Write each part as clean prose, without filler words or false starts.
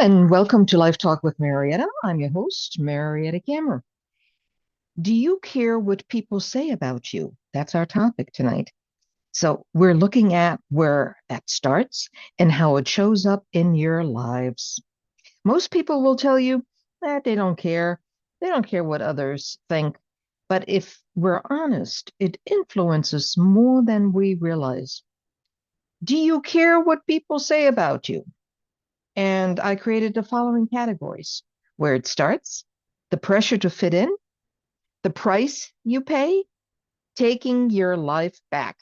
And welcome to Life Talk with Mariette. I'm your host, Mariette Cameron. Do you care what people say about you? That's our topic tonight. So, we're looking at where that starts and how it shows up in your lives. Most people will tell you that they don't care. They don't care what others think. But if we're honest, it influences more than we realize. Do you care what people say about you? And I created the following categories: where it starts, the pressure to fit in, the price you pay, taking your life back.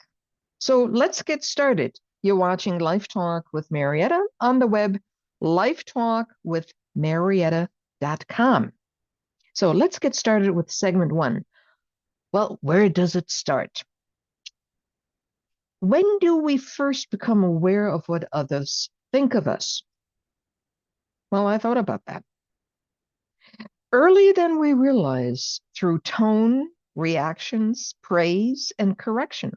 So let's get started. You're watching Life Talk with Marietta on the web, lifetalkwithmarietta.com. So let's get started with segment one. Well, where does it start? When do we first become aware of what others think of us? Well, I thought about that. Earlier than we realize, through tone, reactions, praise, and correction.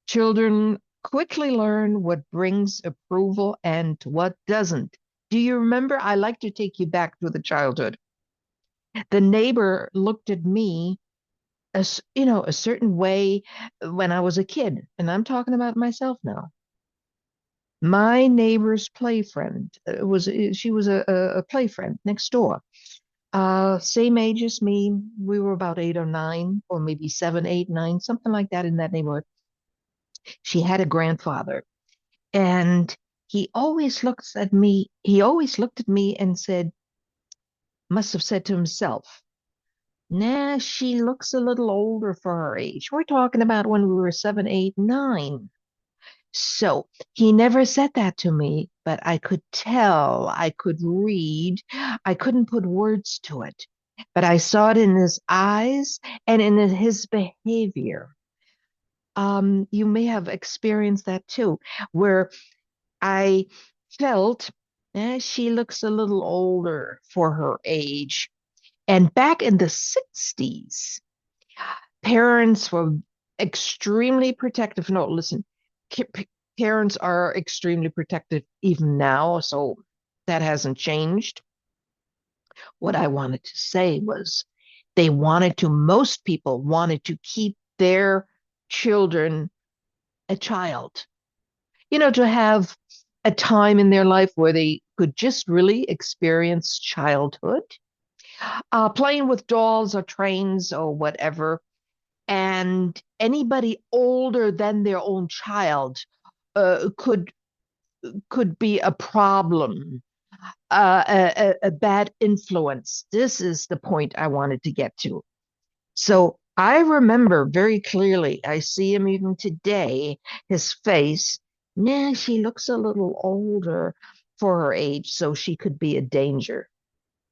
Children quickly learn what brings approval and what doesn't. Do you remember? I like to take you back to the childhood. The neighbor looked at me as, a certain way when I was a kid, and I'm talking about myself now. My neighbor's play friend she was a play friend next door. Same age as me. We were about 8 or 9, or maybe 7, 8, 9, something like that in that neighborhood. She had a grandfather, and he always looked at me and said, must have said to himself, nah, she looks a little older for her age. We're talking about when we were 7, 8, 9. So he never said that to me, but I could tell, I could read, I couldn't put words to it, but I saw it in his eyes and in his behavior. You may have experienced that too, where I felt she looks a little older for her age. And back in the 60s, parents were extremely protective. No, listen, parents are extremely protective even now, so that hasn't changed. What I wanted to say was most people wanted to keep their children a child, to have a time in their life where they could just really experience childhood, playing with dolls or trains or whatever. And anybody older than their own child could be a problem, a bad influence. This is the point I wanted to get to. So I remember very clearly, I see him even today, his face. Nah, she looks a little older for her age, so she could be a danger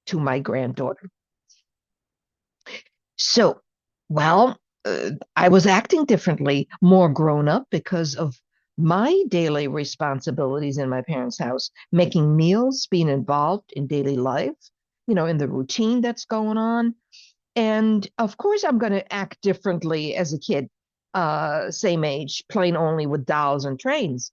to my granddaughter. So, well, I was acting differently, more grown up because of my daily responsibilities in my parents' house, making meals, being involved in daily life, in the routine that's going on. And of course, I'm going to act differently as a kid, same age, playing only with dolls and trains,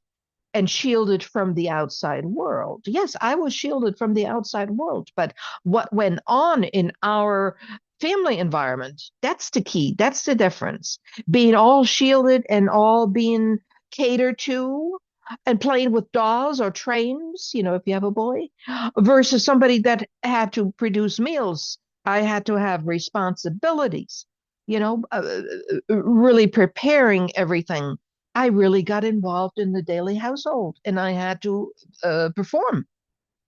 and shielded from the outside world. Yes, I was shielded from the outside world, but what went on in our family environment, that's the key. That's the difference. Being all shielded and all being catered to and playing with dolls or trains, if you have a boy, versus somebody that had to produce meals. I had to have responsibilities, really preparing everything. I really got involved in the daily household and I had to perform.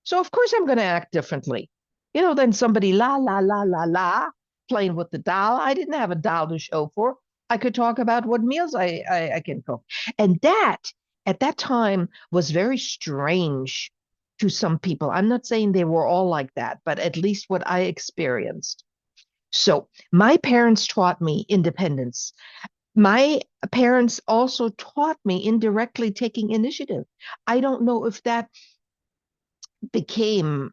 So, of course, I'm going to act differently, than somebody la, la, la, la, la, playing with the doll. I didn't have a doll to show for. I could talk about what meals I can cook. And that, at that time, was very strange to some people. I'm not saying they were all like that, but at least what I experienced. So, my parents taught me independence. My parents also taught me indirectly taking initiative. I don't know if that became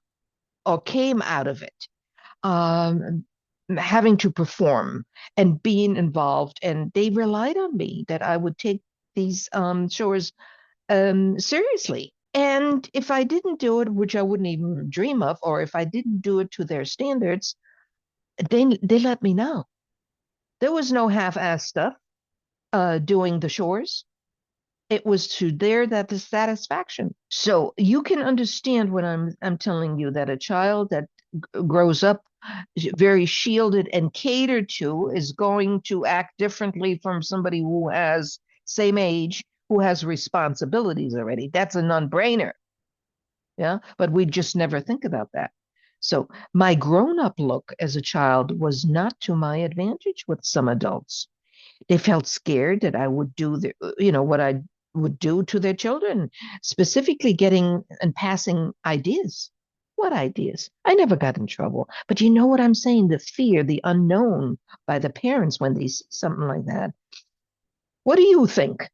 or came out of it. Um, Having to perform and being involved, and they relied on me that I would take these chores seriously. And And if I didn't do it, which I wouldn't even dream of, or if I didn't do it to their standards, they let me know. There was no half-ass stuff doing the chores. It was to their that the satisfaction. So you can understand when I'm telling you that a child that grows up very shielded and catered to is going to act differently from somebody who has same age who has responsibilities already. That's a non-brainer. Yeah, but we just never think about that. So my grown-up look as a child was not to my advantage with some adults. They felt scared that I would do what I would do to their children, specifically getting and passing ideas. What ideas? I never got in trouble. But you know what I'm saying? The fear, the unknown by the parents when they see something like that. What do you think?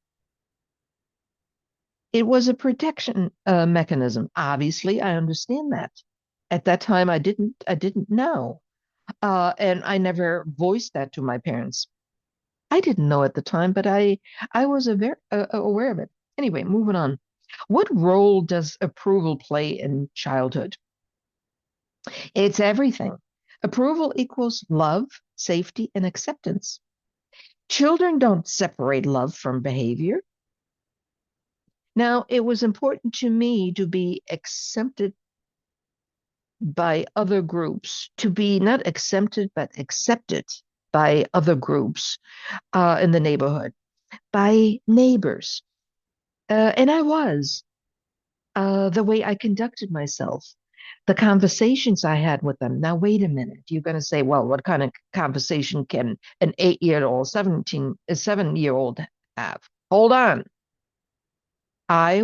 It was a protection mechanism. Obviously, I understand that. At that time, I didn't know. And I never voiced that to my parents. I didn't know at the time, but I was aware of it. Anyway, moving on. What role does approval play in childhood? It's everything. Approval equals love, safety, and acceptance. Children don't separate love from behavior. Now, it was important to me to be accepted by other groups, to be not exempted, but accepted by other groups in the neighborhood, by neighbors. And I was. The way I conducted myself, the conversations I had with them. Now, wait a minute. You're going to say, well, what kind of conversation can an 8-year-old, a 7-year-old have? Hold on. I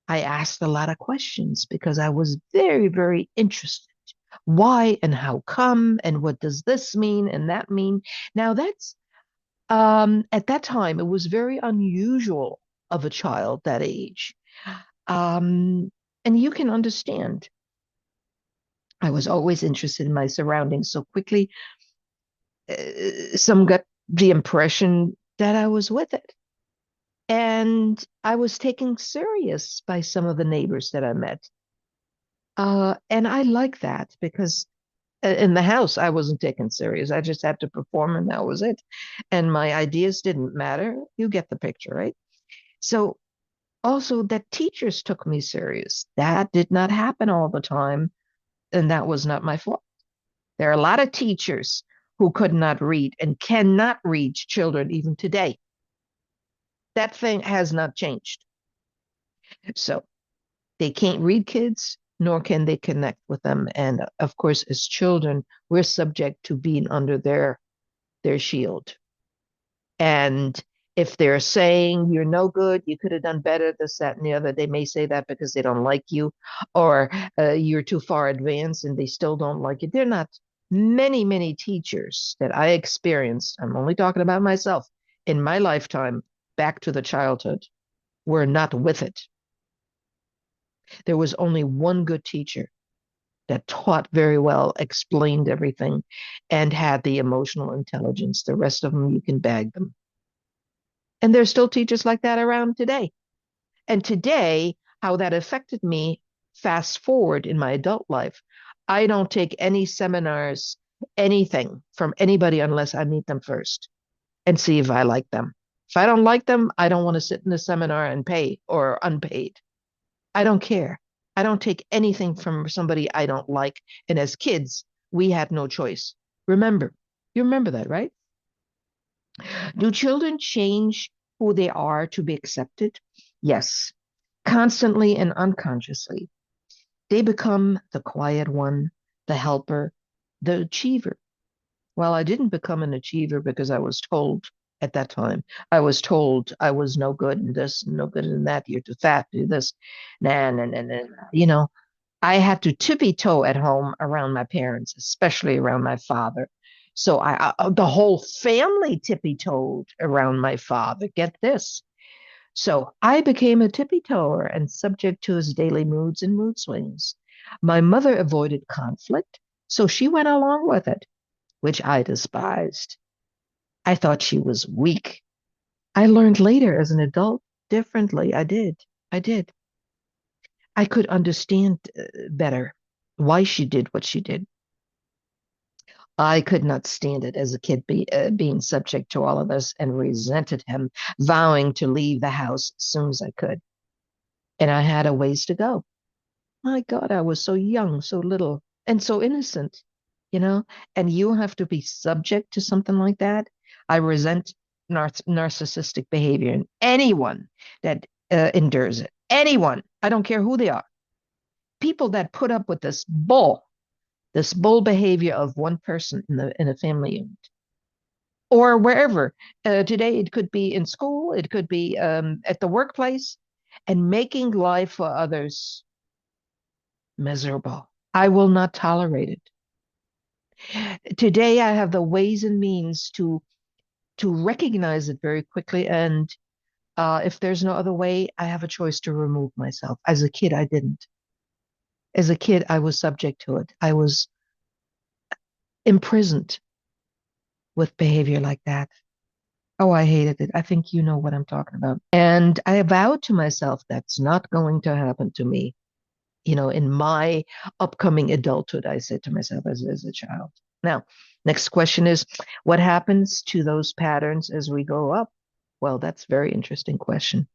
asked a lot of questions because I was very, very interested. Why and how come and what does this mean and that mean? Now, that's at that time, it was very unusual of a child that age. Um, and you can understand. I was always interested in my surroundings so quickly. Some got the impression that I was with it. And I was taken serious by some of the neighbors that I met. And I like that because in the house, I wasn't taken serious. I just had to perform and that was it. And my ideas didn't matter. You get the picture, right? So also that teachers took me serious. That did not happen all the time. And that was not my fault. There are a lot of teachers who could not read and cannot read children even today. That thing has not changed. So they can't read kids, nor can they connect with them. And of course, as children, we're subject to being under their shield. And if they're saying you're no good, you could have done better, this, that, and the other, they may say that because they don't like you, or you're too far advanced and they still don't like you. They're not many, many teachers that I experienced. I'm only talking about myself in my lifetime, back to the childhood, were not with it. There was only one good teacher that taught very well, explained everything, and had the emotional intelligence. The rest of them, you can bag them. And there's still teachers like that around today. And today, how that affected me, fast forward in my adult life, I don't take any seminars, anything from anybody unless I meet them first and see if I like them. If I don't like them, I don't want to sit in the seminar and pay or unpaid. I don't care. I don't take anything from somebody I don't like. And as kids, we had no choice. Remember, you remember that, right? Do children change who they are to be accepted? Yes, constantly and unconsciously. They become the quiet one, the helper, the achiever. Well, I didn't become an achiever because I was told at that time. I was told I was no good in this, no good in that. You're too fat, do this. Nah, nah, nah, nah. I had to tippy toe at home around my parents, especially around my father. So the whole family tippy toed around my father. Get this. So I became a tippy toer and subject to his daily moods and mood swings. My mother avoided conflict, so she went along with it, which I despised. I thought she was weak. I learned later as an adult differently. I did. I did. I could understand better why she did what she did. I could not stand it as a kid being subject to all of this and resented him, vowing to leave the house as soon as I could. And I had a ways to go. My God, I was so young, so little, and so innocent, you know? And you have to be subject to something like that. I resent narcissistic behavior in anyone that endures it. Anyone. I don't care who they are. People that put up with this bull behavior of one person in a family unit or wherever. Today, it could be in school, it could be at the workplace, and making life for others miserable. I will not tolerate it. Today, I have the ways and means to recognize it very quickly, and if there's no other way, I have a choice to remove myself. As a kid, I didn't. As a kid, I was subject to it. I was imprisoned with behavior like that. Oh, I hated it. I think you know what I'm talking about. And I vowed to myself that's not going to happen to me. In my upcoming adulthood, I said to myself as a child. Now, next question is, what happens to those patterns as we grow up? Well, that's a very interesting question.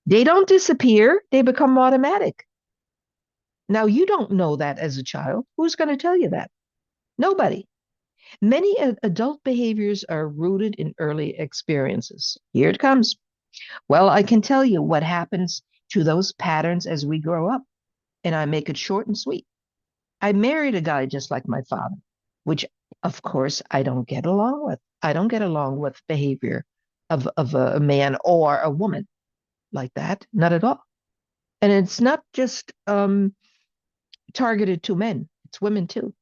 They don't disappear, they become automatic. Now, you don't know that as a child. Who's going to tell you that? Nobody. Many adult behaviors are rooted in early experiences. Here it comes. Well, I can tell you what happens to those patterns as we grow up, and I make it short and sweet. I married a guy just like my father, which, of course, I don't get along with. I don't get along with behavior of a man or a woman like that, not at all. And it's not just targeted to men, it's women too.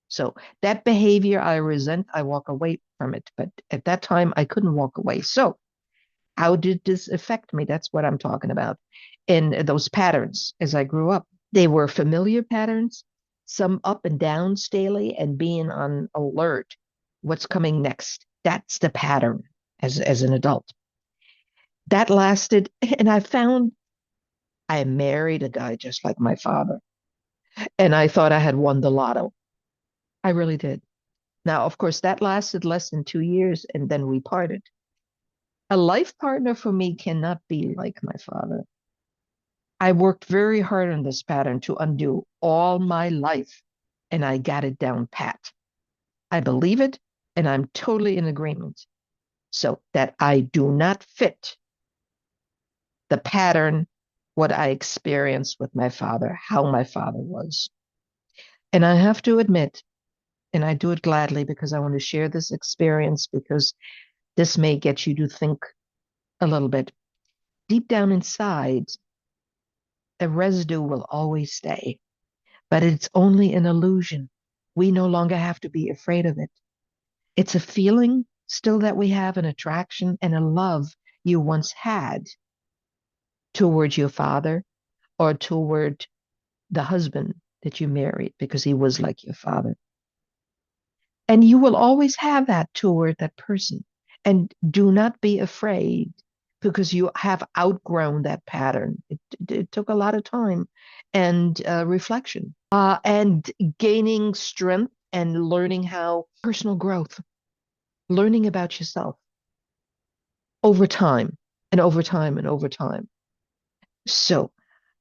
So that behavior I resent, I walk away from it. But at that time, I couldn't walk away. So how did this affect me? That's what I'm talking about. And those patterns as I grew up, they were familiar patterns, some up and downs daily, and being on alert. What's coming next? That's the pattern as an adult. That lasted, and I found I married a guy just like my father, and I thought I had won the lotto. I really did. Now, of course, that lasted less than 2 years, and then we parted. A life partner for me cannot be like my father. I worked very hard on this pattern to undo all my life, and I got it down pat. I believe it, and I'm totally in agreement. So that I do not fit the pattern, what I experienced with my father, how my father was. And I have to admit, and I do it gladly because I want to share this experience because this may get you to think a little bit. Deep down inside, a residue will always stay, but it's only an illusion. We no longer have to be afraid of it. It's a feeling still that we have an attraction and a love you once had toward your father or toward the husband that you married because he was like your father. And you will always have that toward that person. And do not be afraid because you have outgrown that pattern. It took a lot of time and reflection and gaining strength and learning how personal growth, learning about yourself over time and over time and over time. So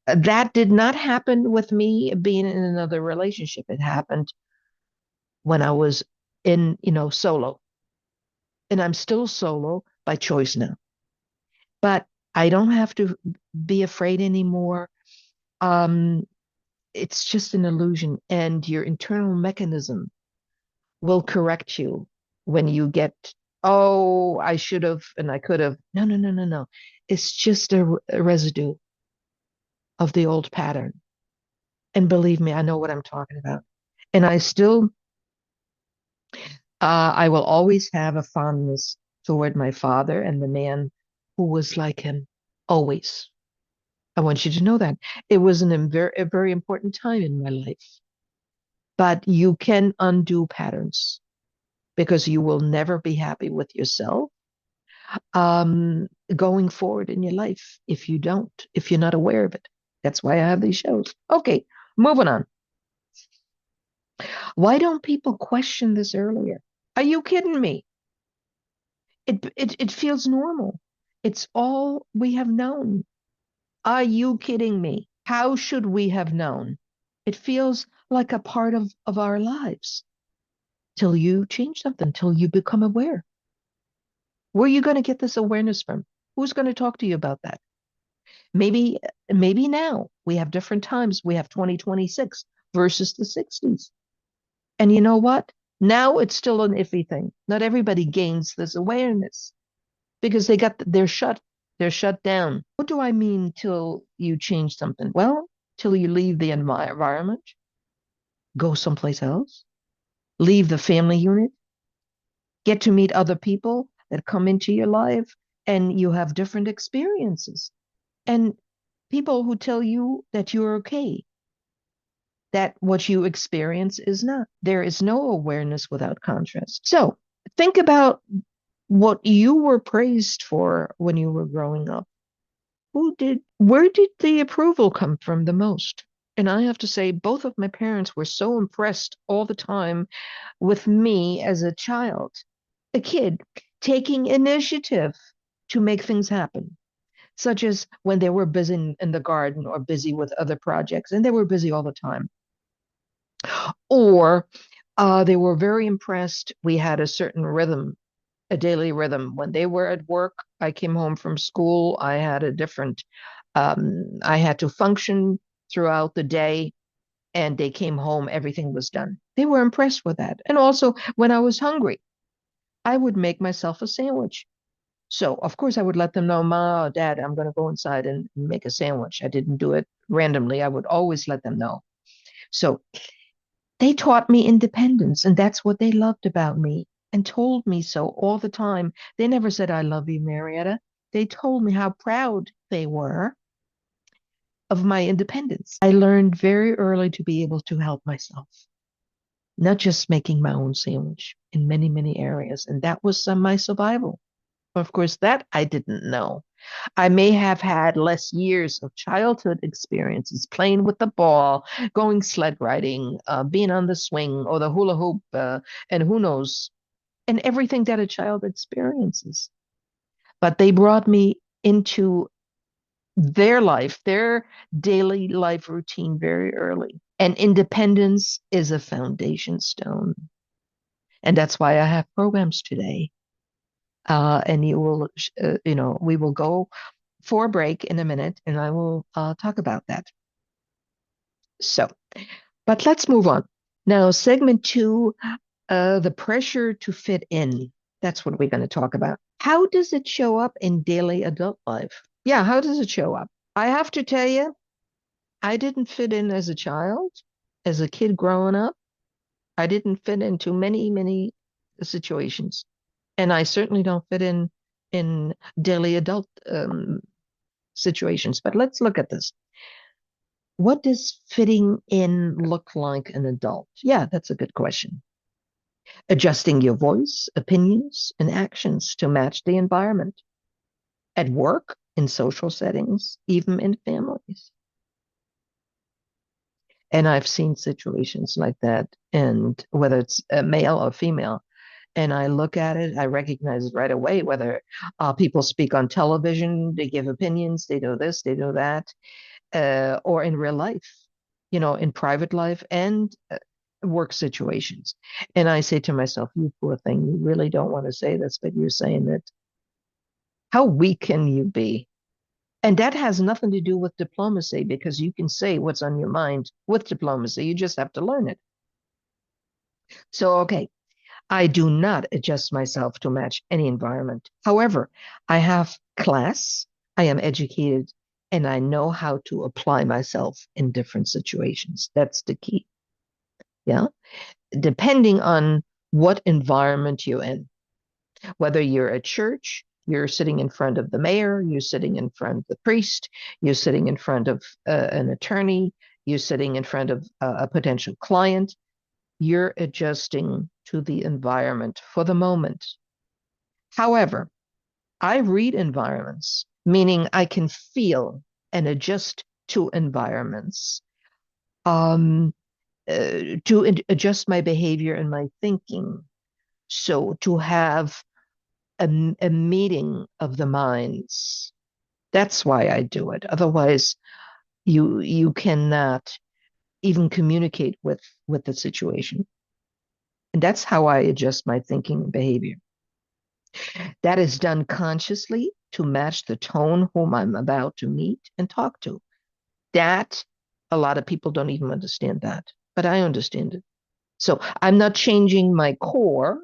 that did not happen with me being in another relationship. It happened when I was in, solo. And I'm still solo by choice now. But I don't have to be afraid anymore. Um, it's just an illusion, and your internal mechanism will correct you when you get, oh, I should have and I could have. No, no, no, no, no. It's just a residue of the old pattern. And believe me, I know what I'm talking about. And I will always have a fondness toward my father and the man who was like him, always. I want you to know that. It was a very important time in my life. But you can undo patterns because you will never be happy with yourself going forward in your life if you don't, if you're not aware of it. That's why I have these shows. Okay, moving on. Why don't people question this earlier? Are you kidding me? It feels normal. It's all we have known. Are you kidding me? How should we have known? It feels like a part of our lives till you change something, till you become aware. Where are you going to get this awareness from? Who's going to talk to you about that? Maybe, maybe now we have different times. We have 2026 versus the 60s. And you know what? Now it's still an iffy thing. Not everybody gains this awareness because they're shut down. What do I mean till you change something? Well, till you leave the environment, go someplace else, leave the family unit, get to meet other people that come into your life, and you have different experiences. And people who tell you that you're okay, that what you experience is not. There is no awareness without contrast. So think about what you were praised for when you were growing up. Where did the approval come from the most? And I have to say, both of my parents were so impressed all the time with me as a child, a kid, taking initiative to make things happen, such as when they were busy in the garden or busy with other projects, and they were busy all the time. Or they were very impressed. We had a certain rhythm, a daily rhythm. When they were at work, I came home from school. I had a different, I had to function throughout the day, and they came home, everything was done. They were impressed with that. And also, when I was hungry, I would make myself a sandwich. So, of course, I would let them know, Ma, Dad, I'm going to go inside and make a sandwich. I didn't do it randomly. I would always let them know. So, they taught me independence, and that's what they loved about me and told me so all the time. They never said, I love you, Marietta. They told me how proud they were of my independence. I learned very early to be able to help myself, not just making my own sandwich in many, many areas. And that was my survival. Of course, that I didn't know. I may have had less years of childhood experiences, playing with the ball, going sled riding, being on the swing or the hula hoop, and who knows, and everything that a child experiences. But they brought me into their life, their daily life routine very early. And independence is a foundation stone. And that's why I have programs today. And we will go for a break in a minute, and I will talk about that. So, but let's move on. Now, segment two, the pressure to fit in. That's what we're going to talk about. How does it show up in daily adult life? Yeah, how does it show up? I have to tell you, I didn't fit in as a child, as a kid growing up. I didn't fit into many, many situations. And I certainly don't fit in daily adult situations. But let's look at this. What does fitting in look like an adult? Yeah, that's a good question. Adjusting your voice, opinions, and actions to match the environment at work, in social settings, even in families. And I've seen situations like that, and whether it's a male or female, and I look at it, I recognize it right away, whether people speak on television, they give opinions, they do this, they do that, or in real life, in private life and work situations. And I say to myself, you poor thing, you really don't want to say this, but you're saying it. How weak can you be? And that has nothing to do with diplomacy because you can say what's on your mind with diplomacy. You just have to learn it. So, okay, I do not adjust myself to match any environment. However, I have class, I am educated, and I know how to apply myself in different situations. That's the key. Yeah. Depending on what environment you're in, whether you're at church, you're sitting in front of the mayor, you're sitting in front of the priest, you're sitting in front of an attorney, you're sitting in front of a potential client, you're adjusting to the environment for the moment. However, I read environments, meaning I can feel and adjust to environments, um, to adjust my behavior and my thinking. So to have a meeting of the minds. That's why I do it. Otherwise, you cannot even communicate with the situation. And that's how I adjust my thinking and behavior. That is done consciously to match the tone whom I'm about to meet and talk to. That a lot of people don't even understand that, but I understand it. So I'm not changing my core,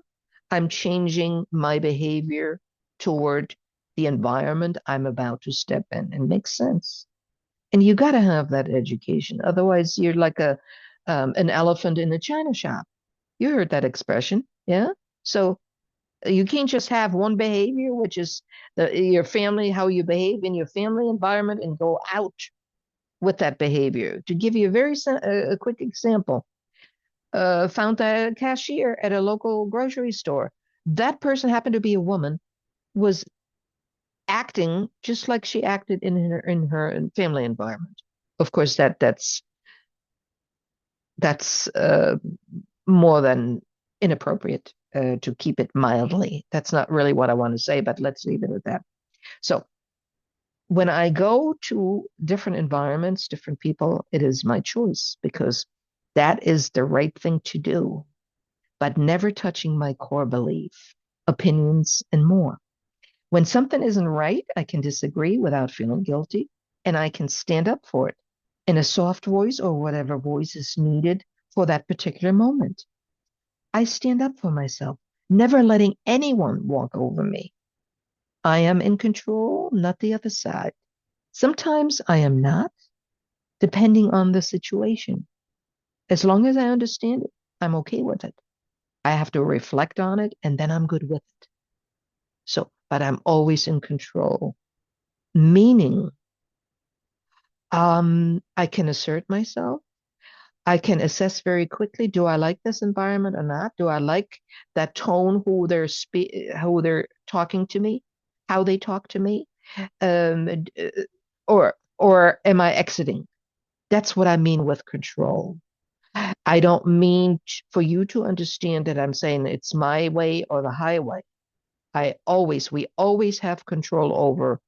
I'm changing my behavior toward the environment I'm about to step in. And makes sense. And you got to have that education. Otherwise, you're like an elephant in a china shop. You heard that expression, yeah? So you can't just have one behavior, which is your family, how you behave in your family environment, and go out with that behavior. To give you a a quick example, found a cashier at a local grocery store. That person happened to be a woman, was acting just like she acted in her family environment. Of course, that's more than inappropriate, to keep it mildly. That's not really what I want to say, but let's leave it at that. So when I go to different environments, different people, it is my choice because that is the right thing to do, but never touching my core belief, opinions, and more. When something isn't right, I can disagree without feeling guilty, and I can stand up for it in a soft voice or whatever voice is needed for that particular moment. I stand up for myself, never letting anyone walk over me. I am in control, not the other side. Sometimes I am not, depending on the situation. As long as I understand it, I'm okay with it. I have to reflect on it and then I'm good with it. So, but I'm always in control, meaning I can assert myself. I can assess very quickly, do I like this environment or not? Do I like that tone, who they're talking to me, how they talk to me? Um, or am I exiting? That's what I mean with control. I don't mean for you to understand that I'm saying it's my way or the highway. We always have control over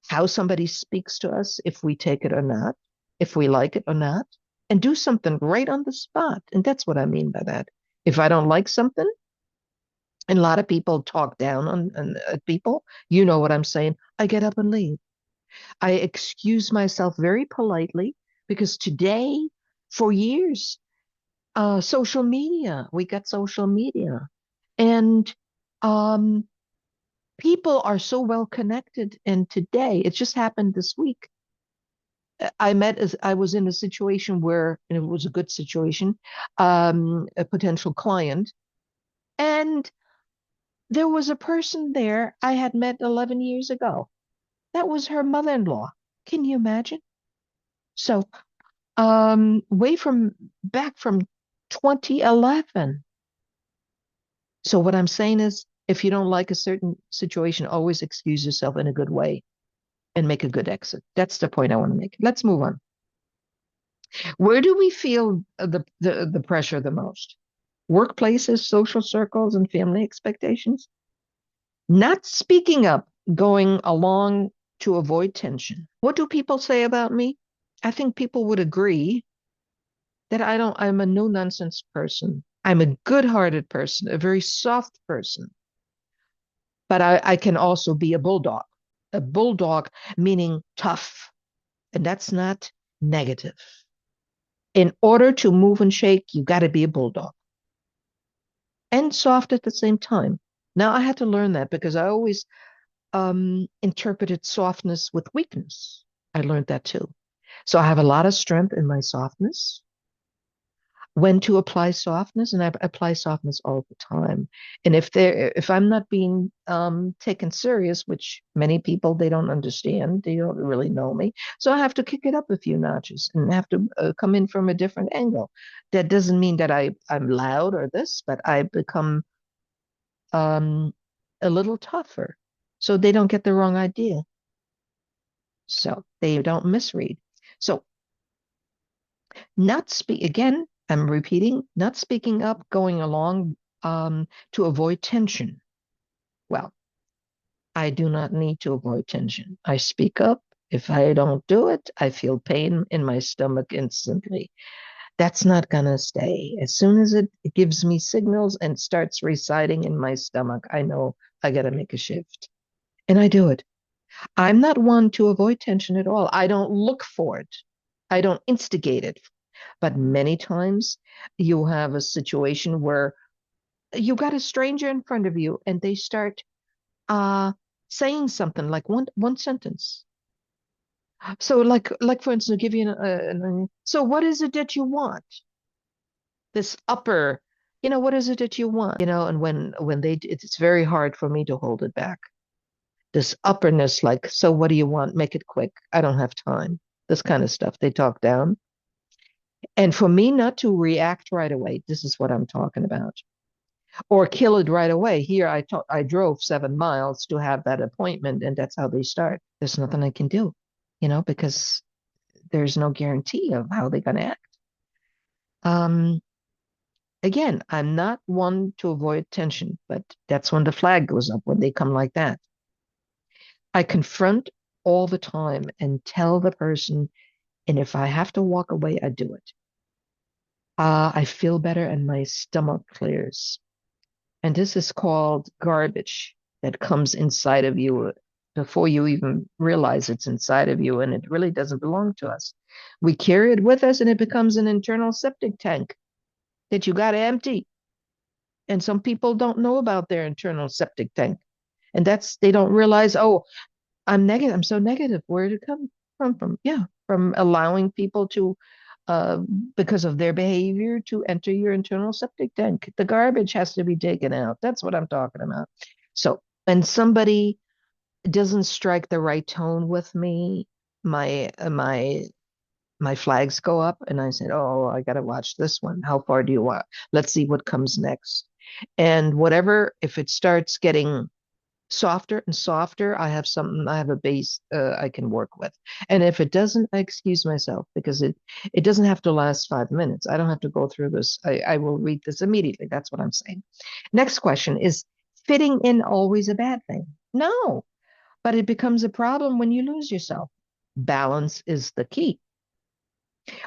how somebody speaks to us, if we take it or not, if we like it or not, and do something right on the spot. And that's what I mean by that. If I don't like something, and a lot of people talk down on people, you know what I'm saying, I get up and leave. I excuse myself very politely because today, for years, we got social media, and um, people are so well connected. And today, it just happened this week. I was in a situation where, and it was a good situation, a potential client, and there was a person there I had met 11 years ago. That was her mother-in-law. Can you imagine? So, way from back from 2011. So what I'm saying is, if you don't like a certain situation, always excuse yourself in a good way and make a good exit. That's the point I want to make. Let's move on. Where do we feel the pressure the most? Workplaces, social circles, and family expectations? Not speaking up, going along to avoid tension. What do people say about me? I think people would agree that I'm a no nonsense person. I'm a good hearted person, a very soft person, but I can also be a bulldog. A bulldog meaning tough, and that's not negative. In order to move and shake, you got to be a bulldog and soft at the same time. Now, I had to learn that because I always interpreted softness with weakness. I learned that too. So I have a lot of strength in my softness, when to apply softness, and I apply softness all the time. And if I'm not being taken serious, which many people, they don't understand, they don't really know me, so I have to kick it up a few notches and have to come in from a different angle. That doesn't mean that I'm loud or this, but I become um, a little tougher, so they don't get the wrong idea. So They don't misread. So not speak again, I'm repeating, not speaking up, going along to avoid tension. Well, I do not need to avoid tension. I speak up. If I don't do it, I feel pain in my stomach instantly. That's not going to stay. As soon as it gives me signals and starts reciting in my stomach, I know I got to make a shift. And I do it. I'm not one to avoid tension at all. I don't look for it. I don't instigate it. But many times you have a situation where you got a stranger in front of you and they start uh, saying something like one sentence. So like for instance, I'll give you so what is it that you want? This upper, what is it that you want? And when it's very hard for me to hold it back. This upperness, like, so what do you want? Make it quick. I don't have time. This kind of stuff. They talk down. And for me not to react right away, this is what I'm talking about. Or kill it right away. Here I drove 7 miles to have that appointment, and that's how they start. There's nothing I can do, because there's no guarantee of how they're going to act. Again, I'm not one to avoid tension, but that's when the flag goes up, when they come like that. I confront all the time and tell the person, and if I have to walk away, I do it. I feel better and my stomach clears. And this is called garbage that comes inside of you before you even realize it's inside of you, and it really doesn't belong to us. We carry it with us, and it becomes an internal septic tank that you got to empty. And some people don't know about their internal septic tank. And they don't realize, oh, I'm negative. I'm so negative. Where did it come from? Yeah, from allowing people to, uh, because of their behavior, to enter your internal septic tank. The garbage has to be taken out. That's what I'm talking about. So, when somebody doesn't strike the right tone with me, my flags go up, and I said, "Oh, I got to watch this one. How far do you want? Let's see what comes next." And whatever, if it starts getting softer and softer, I have a base I can work with. And if it doesn't, I excuse myself, because it doesn't have to last 5 minutes. I don't have to go through this. I will read this immediately. That's what I'm saying. Next question: is fitting in always a bad thing? No, but it becomes a problem when you lose yourself. Balance is the key.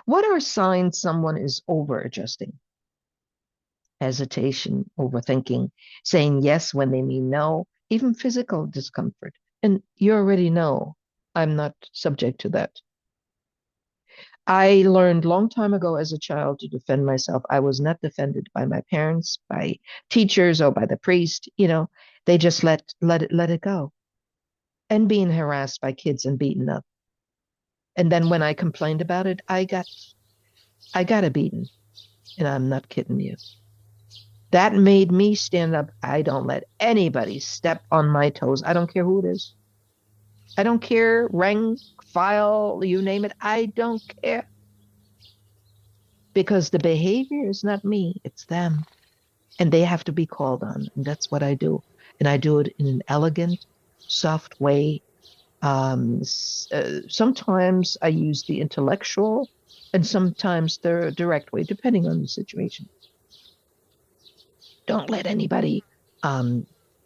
What are signs someone is over adjusting? Hesitation, overthinking, saying yes when they mean no, even physical discomfort. And you already know I'm not subject to that. I learned long time ago as a child to defend myself. I was not defended by my parents, by teachers, or by the priest. They just let it go. And being harassed by kids and beaten up. And then when I complained about it, I got a beating. And I'm not kidding you. That made me stand up. I don't let anybody step on my toes. I don't care who it is. I don't care, rank, file, you name it. I don't care. Because the behavior is not me, it's them. And they have to be called on. And that's what I do. And I do it in an elegant, soft way. Sometimes I use the intellectual, and sometimes the direct way, depending on the situation. Don't let anybody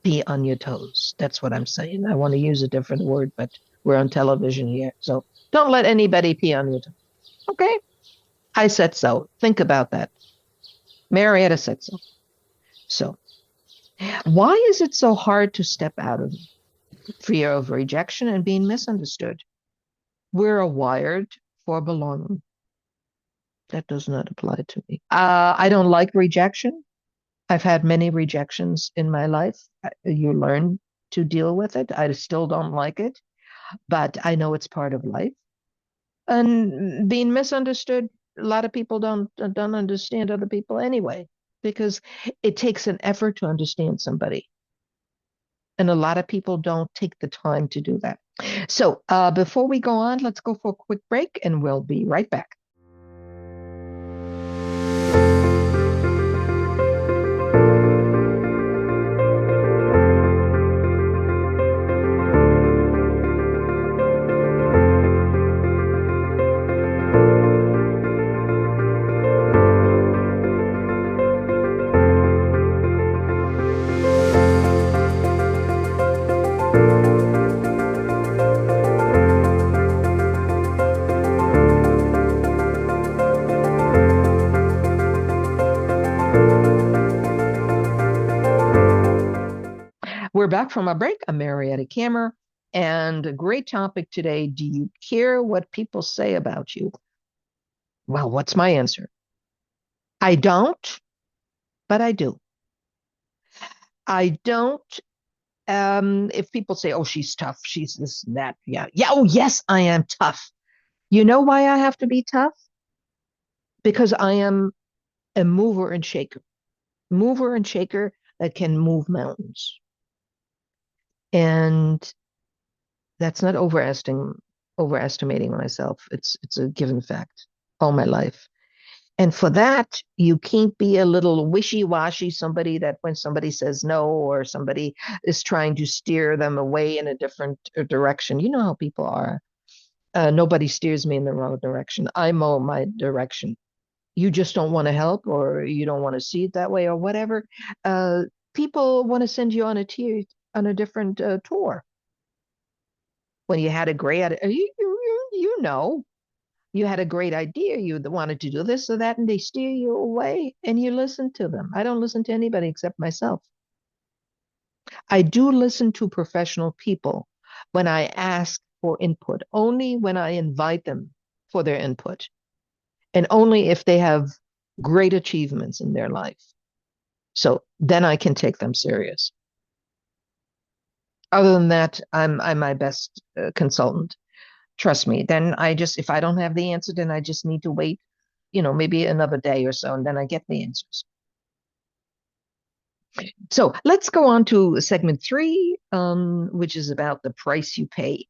be on your toes. That's what I'm saying. I want to use a different word, but we're on television here. So don't let anybody pee on your toes. Okay? I said so. Think about that. Mariette said so. So why is it so hard to step out of fear of rejection and being misunderstood? We're wired for belonging. That does not apply to me. I don't like rejection. I've had many rejections in my life. You learn to deal with it. I still don't like it, but I know it's part of life. And being misunderstood, a lot of people don't understand other people anyway, because it takes an effort to understand somebody. And a lot of people don't take the time to do that. So before we go on, let's go for a quick break, and we'll be right back. back from a break. I'm Mariette Kammer, and a great topic today. Do you care what people say about you? Well, what's my answer? I don't, but I do. I don't. If people say, "Oh, she's tough. She's this and that," yeah, yeah. Oh, yes, I am tough. You know why I have to be tough? Because I am a mover and shaker that can move mountains, and that's not overestimating myself. It's a given fact all my life. And for that, you can't be a little wishy-washy, somebody that when somebody says no or somebody is trying to steer them away in a different direction. You know how people are. Nobody steers me in the wrong direction. I mow my direction. You just don't want to help or you don't want to see it that way or whatever. Uh, People want to send you on a different tour. When you had a great, you know, you had a great idea, you wanted to do this or that, and they steer you away and you listen to them. I don't listen to anybody except myself. I do listen to professional people when I ask for input, only when I invite them for their input, and only if they have great achievements in their life. So then I can take them serious. Other than that, I'm my best consultant. Trust me. Then if I don't have the answer, then I just need to wait, maybe another day or so, and then I get the answers. So let's go on to segment three, which is about the price you pay.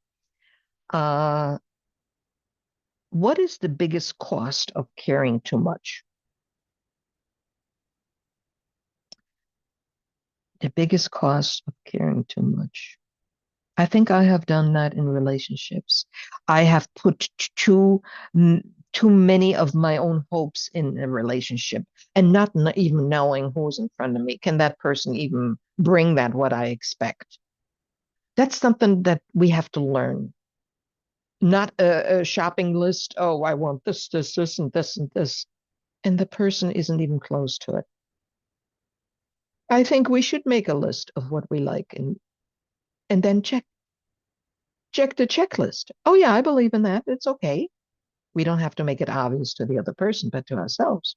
Uh, what is the biggest cost of caring too much? The biggest cost of caring too much. I think I have done that in relationships. I have put too many of my own hopes in a relationship and not even knowing who's in front of me. Can that person even bring that what I expect? That's something that we have to learn. Not a shopping list. Oh, I want this, and this, and this. And the person isn't even close to it. I think we should make a list of what we like and then check the checklist. Oh yeah, I believe in that. It's okay. We don't have to make it obvious to the other person, but to ourselves.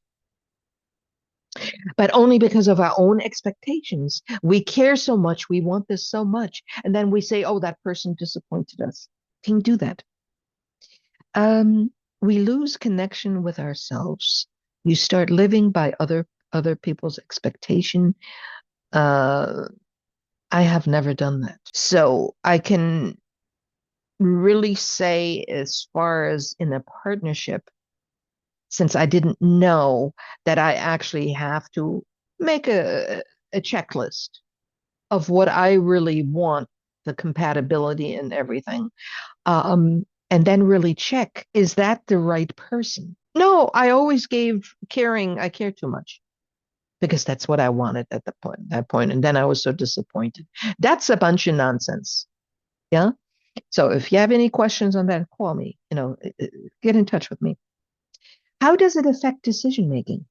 But only because of our own expectations. We care so much, we want this so much, and then we say, "Oh, that person disappointed us." Can you do that? We lose connection with ourselves. You start living by other people's expectation. Uh, I have never done that, so I can really say, as far as in a partnership, since I didn't know that I actually have to make a checklist of what I really want, the compatibility and everything. And then really check, is that the right person? No, I always gave caring, I care too much because that's what I wanted at that point. And then I was so disappointed. That's a bunch of nonsense. Yeah. So if you have any questions on that, call me, get in touch with me. How does it affect decision making?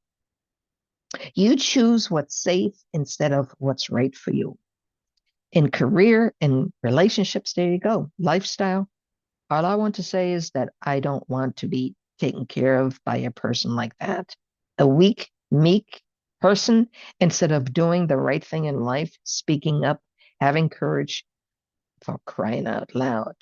You choose what's safe instead of what's right for you. In career, in relationships, there you go. Lifestyle. All I want to say is that I don't want to be taken care of by a person like that. A weak, meek person, instead of doing the right thing in life, speaking up, having courage, for crying out loud.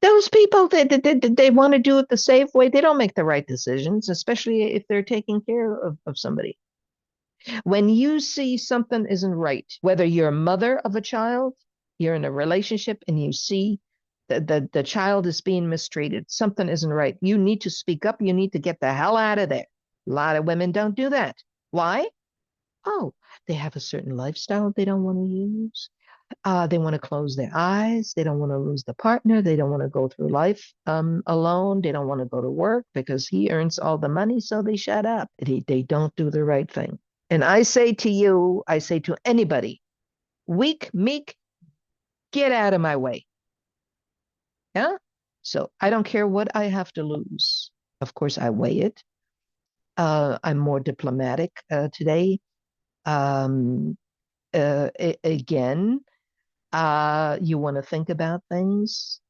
Those people that they want to do it the safe way, they don't make the right decisions, especially if they're taking care of somebody. When you see something isn't right, whether you're a mother of a child, you're in a relationship and you see the child is being mistreated, something isn't right. You need to speak up. You need to get the hell out of there. A lot of women don't do that. Why? Oh, they have a certain lifestyle they don't want to use. They want to close their eyes. They don't want to lose the partner. They don't want to go through life alone. They don't want to go to work because he earns all the money, so they shut up. They don't do the right thing. And I say to you, I say to anybody, weak, meek, get out of my way. Yeah? So I don't care what I have to lose. Of course, I weigh it. I'm more diplomatic today. Um, Again, you want to think about things,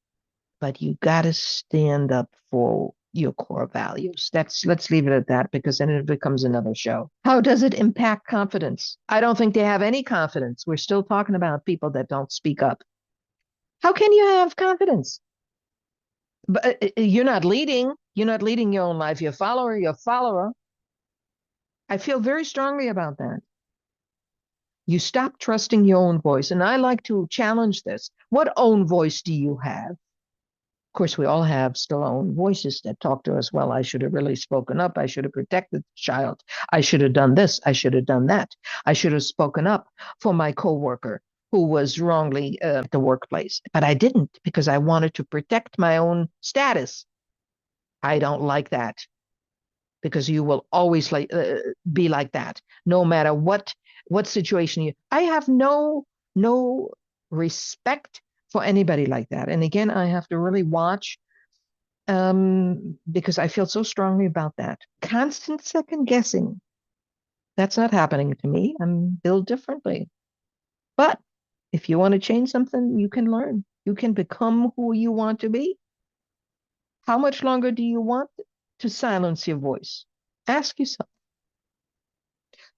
but you got to stand up for your core values. Let's leave it at that because then it becomes another show. How does it impact confidence? I don't think they have any confidence. We're still talking about people that don't speak up. How can you have confidence? But you're not leading. You're not leading your own life. You're a follower. You're a follower. I feel very strongly about that. You stop trusting your own voice. And I like to challenge this. What own voice do you have? Of course, we all have still our own voices that talk to us. Well, I should have really spoken up. I should have protected the child. I should have done this. I should have done that. I should have spoken up for my coworker who was wrongly at the workplace. But I didn't because I wanted to protect my own status. I don't like that because you will always be like that, no matter what situation you. I have no respect for anybody like that. And again, I have to really watch because I feel so strongly about that. Constant second guessing. That's not happening to me. I'm built differently. But if you want to change something, you can learn. You can become who you want to be. How much longer do you want to silence your voice? Ask yourself.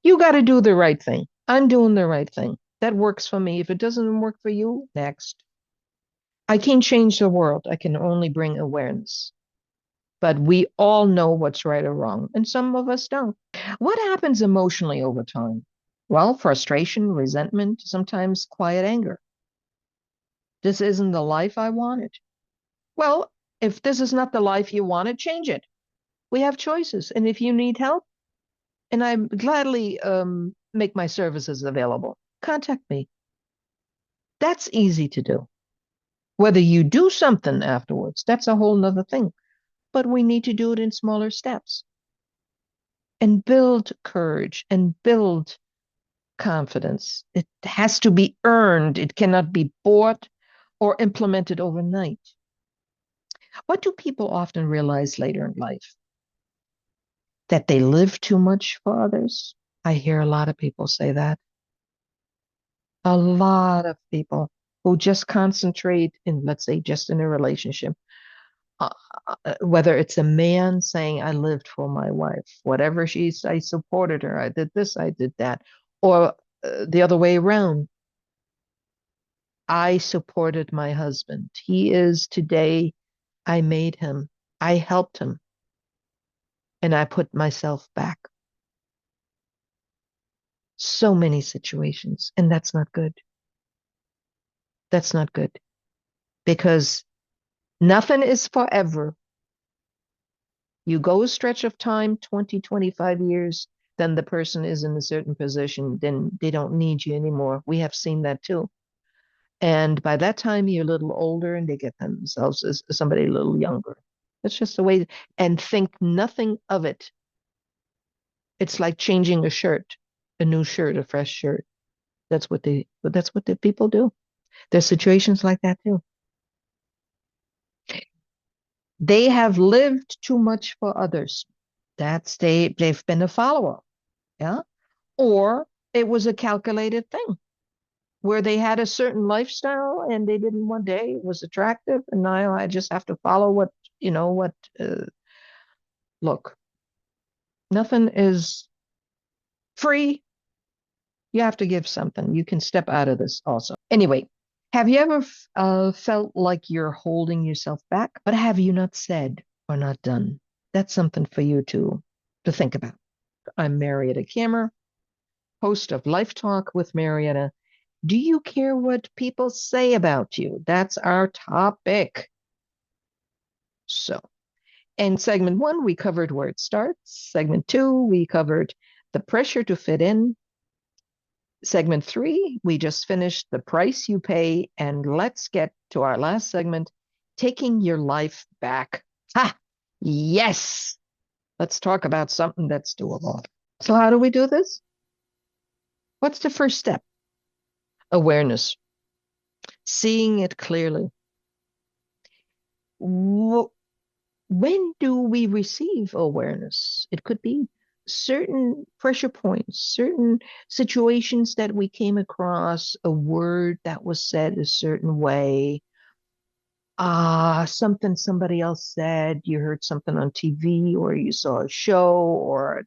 You got to do the right thing. I'm doing the right thing. That works for me. If it doesn't work for you, next. I can't change the world. I can only bring awareness. But we all know what's right or wrong, and some of us don't. What happens emotionally over time? Well, frustration, resentment, sometimes quiet anger. This isn't the life I wanted. Well, if this is not the life you wanted, change it. We have choices. And if you need help, and I gladly make my services available, contact me. That's easy to do. Whether you do something afterwards, that's a whole nother thing. But we need to do it in smaller steps and build courage and build confidence. It has to be earned. It cannot be bought or implemented overnight. What do people often realize later in life? That they live too much for others. I hear a lot of people say that. A lot of people who just concentrate in, let's say, just in a relationship. Uh, Whether it's a man saying, I lived for my wife, whatever I supported her, I did this, I did that. Or the other way around, I supported my husband. He is today, I made him, I helped him, and I put myself back. So many situations, and that's not good. That's not good because nothing is forever. You go a stretch of time, 20, 25 years, then the person is in a certain position, then they don't need you anymore. We have seen that too. And by that time, you're a little older and they get themselves as somebody a little younger. It's just the way, and think nothing of it. It's like changing a shirt, a new shirt, a fresh shirt. That's what the people do. There's situations like that too. They have lived too much for others. They've been a follower. Yeah. Or it was a calculated thing where they had a certain lifestyle and they didn't one day it was attractive and now I just have to follow what what look, nothing is free. You have to give something. You can step out of this also. Anyway, have you ever felt like you're holding yourself back? What have you not said or not done? That's something for you to think about. I'm Mariette Kammer, host of LifeTalk with Mariette. Do you care what people say about you? That's our topic. So, in segment one, we covered where it starts. Segment two, we covered the pressure to fit in. Segment three, we just finished the price you pay. And let's get to our last segment, taking your life back. Ha! Yes! Let's talk about something that's doable. So, how do we do this? What's the first step? Awareness, seeing it clearly. When do we receive awareness? It could be certain pressure points, certain situations that we came across, a word that was said a certain way, something somebody else said, you heard something on TV or you saw a show or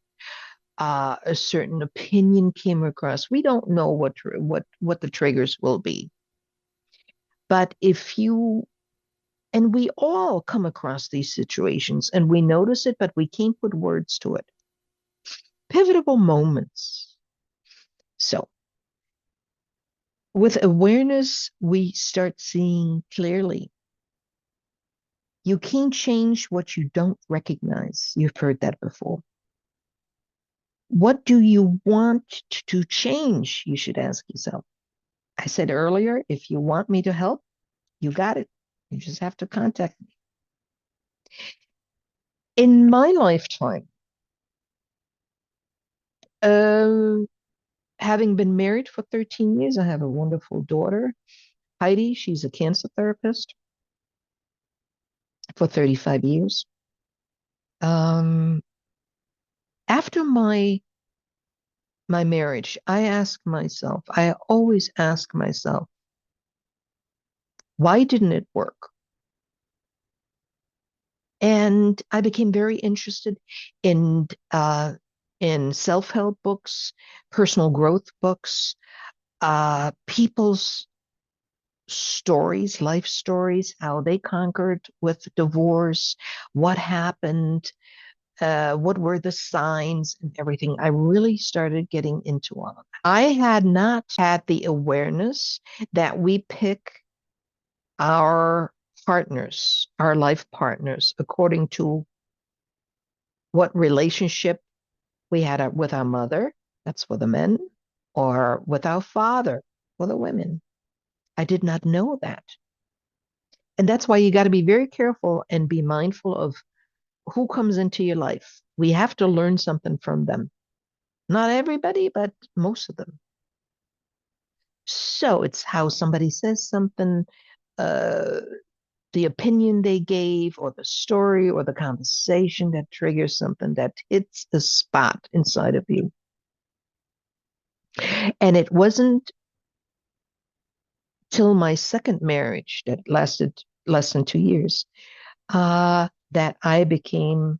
a certain opinion came across. We don't know what the triggers will be. But if you and we all come across these situations and we notice it, but we can't put words to it. Pivotal moments. So, with awareness, we start seeing clearly. You can't change what you don't recognize. You've heard that before. What do you want to change? You should ask yourself. I said earlier, if you want me to help, you got it. You just have to contact me. In my lifetime, uh, having been married for 13 years, I have a wonderful daughter, Heidi. She's a cancer therapist for 35 years. Um, after my marriage, I always ask myself, why didn't it work? And I became very interested in self-help books, personal growth books, people's stories, life stories, how they conquered with divorce, what happened, what were the signs and everything. I really started getting into all of that. I had not had the awareness that we pick our partners, our life partners, according to what relationship we had with our mother, that's for the men, or with our father, for the women. I did not know that. And that's why you got to be very careful and be mindful of who comes into your life. We have to learn something from them. Not everybody, but most of them. So it's how somebody says something, uh, the opinion they gave, or the story, or the conversation that triggers something that hits a spot inside of you. And it wasn't till my second marriage that lasted less than 2 years that I became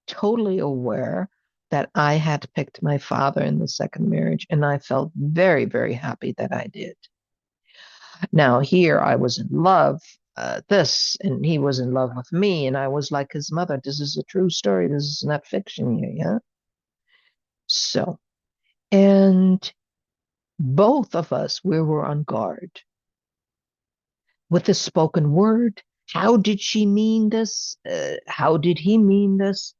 totally aware that I had picked my father in the second marriage, and I felt very, very happy that I did. Now, here I was in love, and he was in love with me, and I was like his mother. This is a true story. This is not fiction here, yeah? So, and both of us, we were on guard with the spoken word. How did she mean this? How did he mean this?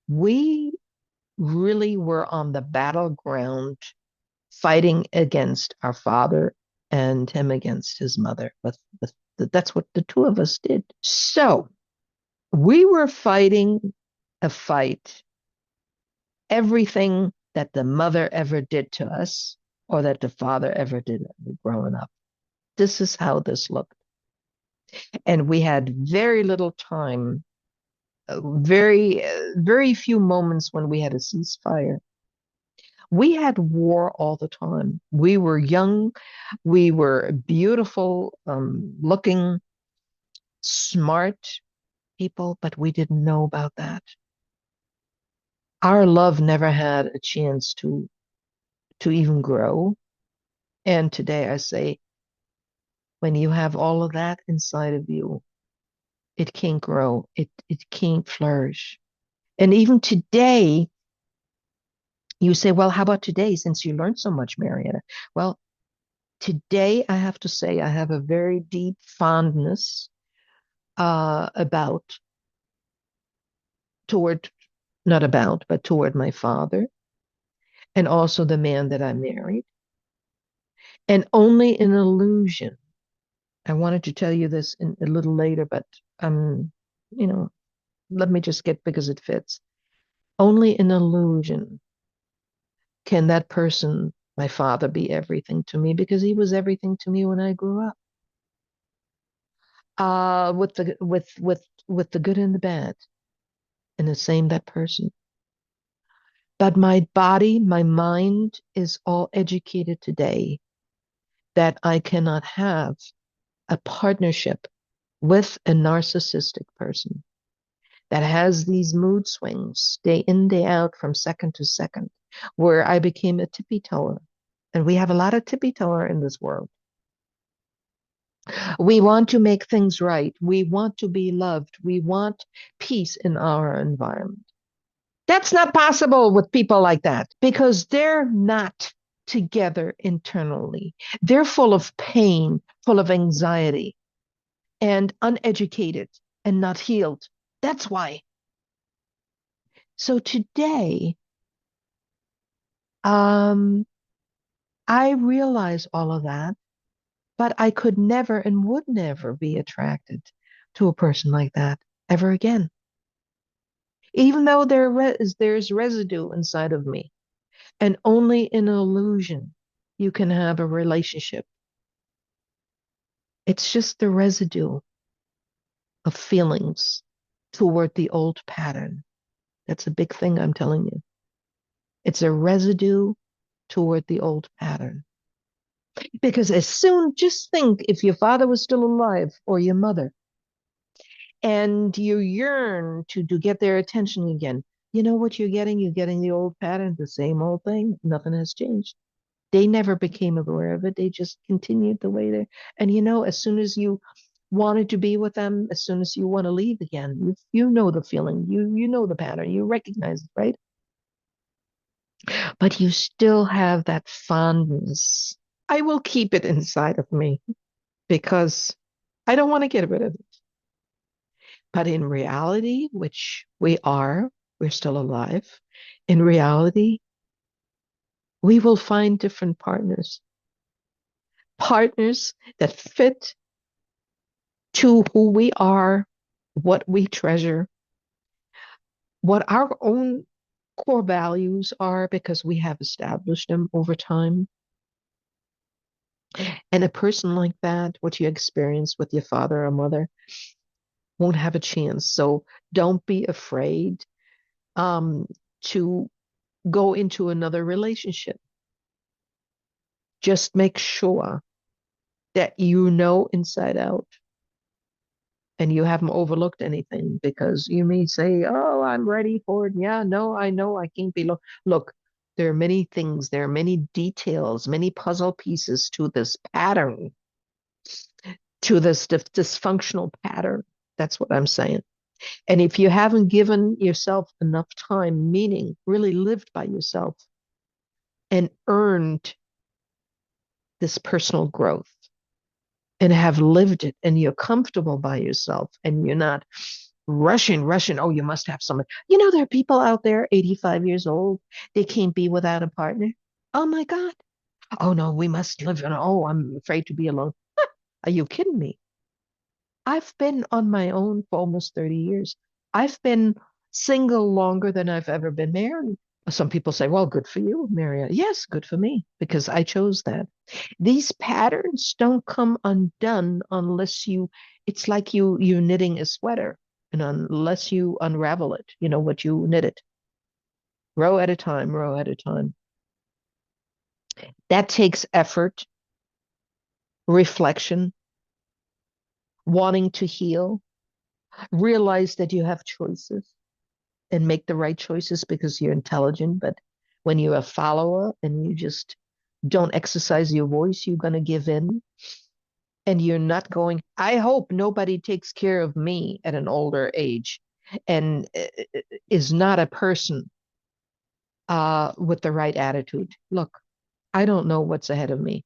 We really were on the battleground fighting against our father and him against his mother. But that's what the two of us did. So we were fighting a fight, everything that the mother ever did to us or that the father ever did growing up. This is how this looked. And we had very little time, very few moments when we had a ceasefire. We had war all the time. We were young, we were beautiful, looking, smart people, but we didn't know about that. Our love never had a chance to even grow. And today I say, when you have all of that inside of you, it can't grow. It can't flourish. And even today, you say, well, how about today since you learned so much, Marietta? Well, today I have to say I have a very deep fondness about toward not about but toward my father and also the man that I married, and only an illusion. I wanted to tell you this a little later, but you know, let me just get because it fits. Only an illusion can that person, my father, be everything to me because he was everything to me when I grew up. With the good and the bad, and the same that person. But my body, my mind is all educated today that I cannot have a partnership with a narcissistic person that has these mood swings day in, day out from second to second, where I became a tippy toer. And we have a lot of tippy toer in this world. We want to make things right. We want to be loved. We want peace in our environment. That's not possible with people like that because they're not together internally. They're full of pain, full of anxiety, and uneducated and not healed. That's why. So today, um, I realize all of that, but I could never and would never be attracted to a person like that ever again. Even though there's residue inside of me, and only in an illusion you can have a relationship. It's just the residue of feelings toward the old pattern. That's a big thing I'm telling you. It's a residue toward the old pattern. Because as soon, just think if your father was still alive or your mother, and you yearn to get their attention again, you know what you're getting? You're getting the old pattern, the same old thing. Nothing has changed. They never became aware of it. They just continued the way they and as soon as you wanted to be with them, as soon as you want to leave again, you know the feeling. You know the pattern. You recognize it, right? But you still have that fondness. I will keep it inside of me because I don't want to get rid of it. But in reality, which we're still alive. In reality, we will find different partners that fit to who we are, what we treasure, what our own core values are, because we have established them over time. And a person like that, what you experience with your father or mother, won't have a chance. So don't be afraid to go into another relationship. Just make sure that you know inside out and you haven't overlooked anything because you may say, "Oh, I'm ready for it." Yeah, no, I know I can't be. Look, there are many things, there are many details, many puzzle pieces to this pattern, to this dysfunctional pattern. That's what I'm saying. And if you haven't given yourself enough time, meaning really lived by yourself and earned this personal growth and have lived it and you're comfortable by yourself and you're not rushing. Oh, you must have someone. There are people out there, 85 years old. They can't be without a partner. Oh my God. Oh no, we must live. Oh, I'm afraid to be alone. Are you kidding me? I've been on my own for almost 30 years. I've been single longer than I've ever been married. Some people say, well, good for you, Mariette. Yes, good for me, because I chose that. These patterns don't come undone unless it's like you knitting a sweater. And unless you unravel it, what you knit it, row at a time, row at a time. That takes effort, reflection, wanting to heal, realize that you have choices and make the right choices because you're intelligent. But when you're a follower and you just don't exercise your voice, you're going to give in and you're not going. I hope nobody takes care of me at an older age and is not a person with the right attitude. Look, I don't know what's ahead of me.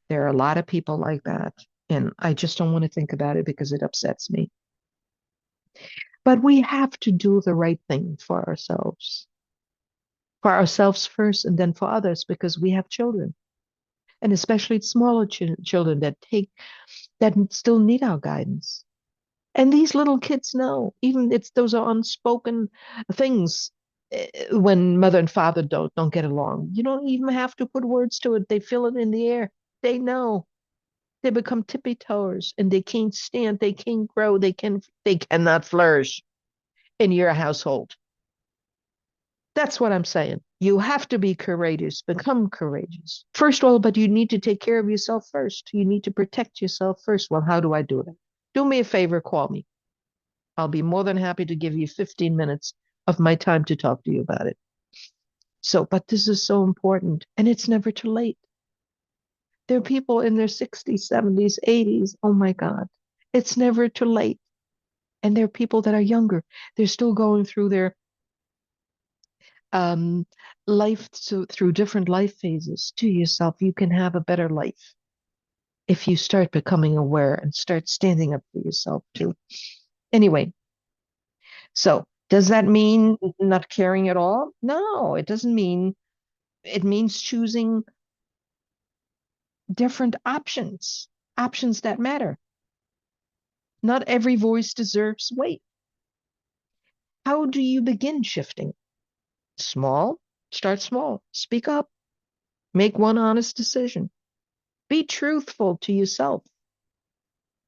There are a lot of people like that, and I just don't want to think about it because it upsets me. But we have to do the right thing for ourselves first, and then for others, because we have children, and especially smaller children that still need our guidance. And these little kids know, even it's those are unspoken things when mother and father don't get along. You don't even have to put words to it. They feel it in the air. They know. They become tippy toes and they can't stand, they can't grow, they cannot flourish in your household. That's what I'm saying. You have to be courageous, become courageous. First of all, but you need to take care of yourself first. You need to protect yourself first. Well, how do I do that? Do me a favor, call me. I'll be more than happy to give you 15 minutes of my time to talk to you about it. So, but this is so important, and it's never too late. There are people in their 60s, 70s, 80s. Oh my God, it's never too late. And there are people that are younger. They're still going through their um, life through different life phases. To yourself, you can have a better life if you start becoming aware and start standing up for yourself too. Anyway, so does that mean not caring at all? No, it doesn't mean. It means choosing different options, options that matter. Not every voice deserves weight. How do you begin shifting? Small, start small, speak up, make one honest decision, be truthful to yourself,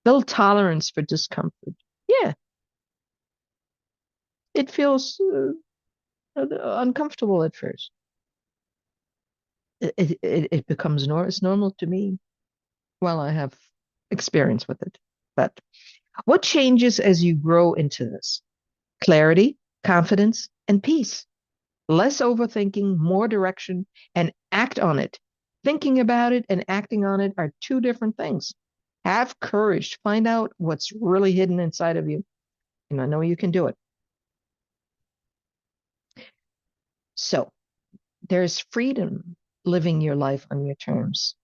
build tolerance for discomfort. Yeah, it feels uncomfortable at first. It becomes it's normal to me. Well, I have experience with it. But what changes as you grow into this? Clarity, confidence, and peace. Less overthinking, more direction, and act on it. Thinking about it and acting on it are two different things. Have courage. Find out what's really hidden inside of you. And I know you can do it. So there's freedom living your life on your terms.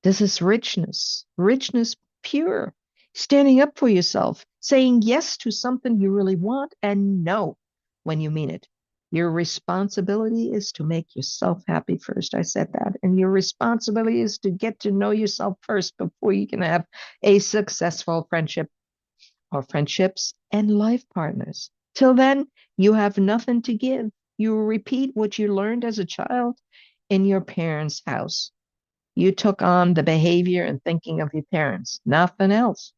This is richness, richness pure. Standing up for yourself, saying yes to something you really want and no when you mean it. Your responsibility is to make yourself happy first. I said that. And your responsibility is to get to know yourself first before you can have a successful friendship or friendships and life partners. Till then, you have nothing to give. You repeat what you learned as a child in your parents' house. You took on the behavior and thinking of your parents, nothing else.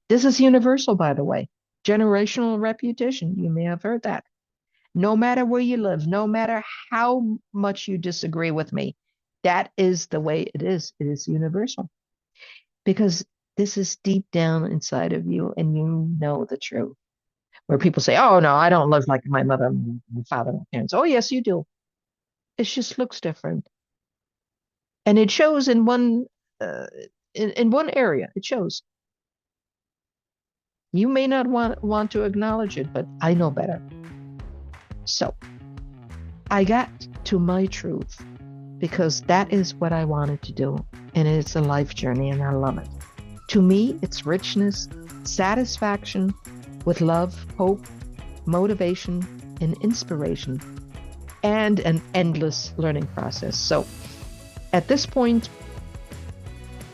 This is universal, by the way. Generational reputation. You may have heard that. No matter where you live, no matter how much you disagree with me, that is the way it is. It is universal because this is deep down inside of you and you know the truth. Where people say, oh, no, I don't live like my mother, my father, my parents. Oh, yes, you do. It just looks different. And it shows in uh, in one area. It shows. You may not want to acknowledge it, but I know better. So I got to my truth because that is what I wanted to do. And it's a life journey and I love it. To me, it's richness, satisfaction with love, hope, motivation, and inspiration, and an endless learning process. So at this point,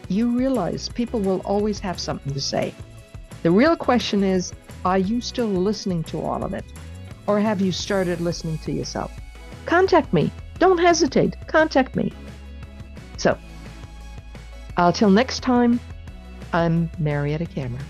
you realize people will always have something to say. The real question is, are you still listening to all of it? Or have you started listening to yourself? Contact me. Don't hesitate. Contact me. So, until next time, I'm Mariette Cameron.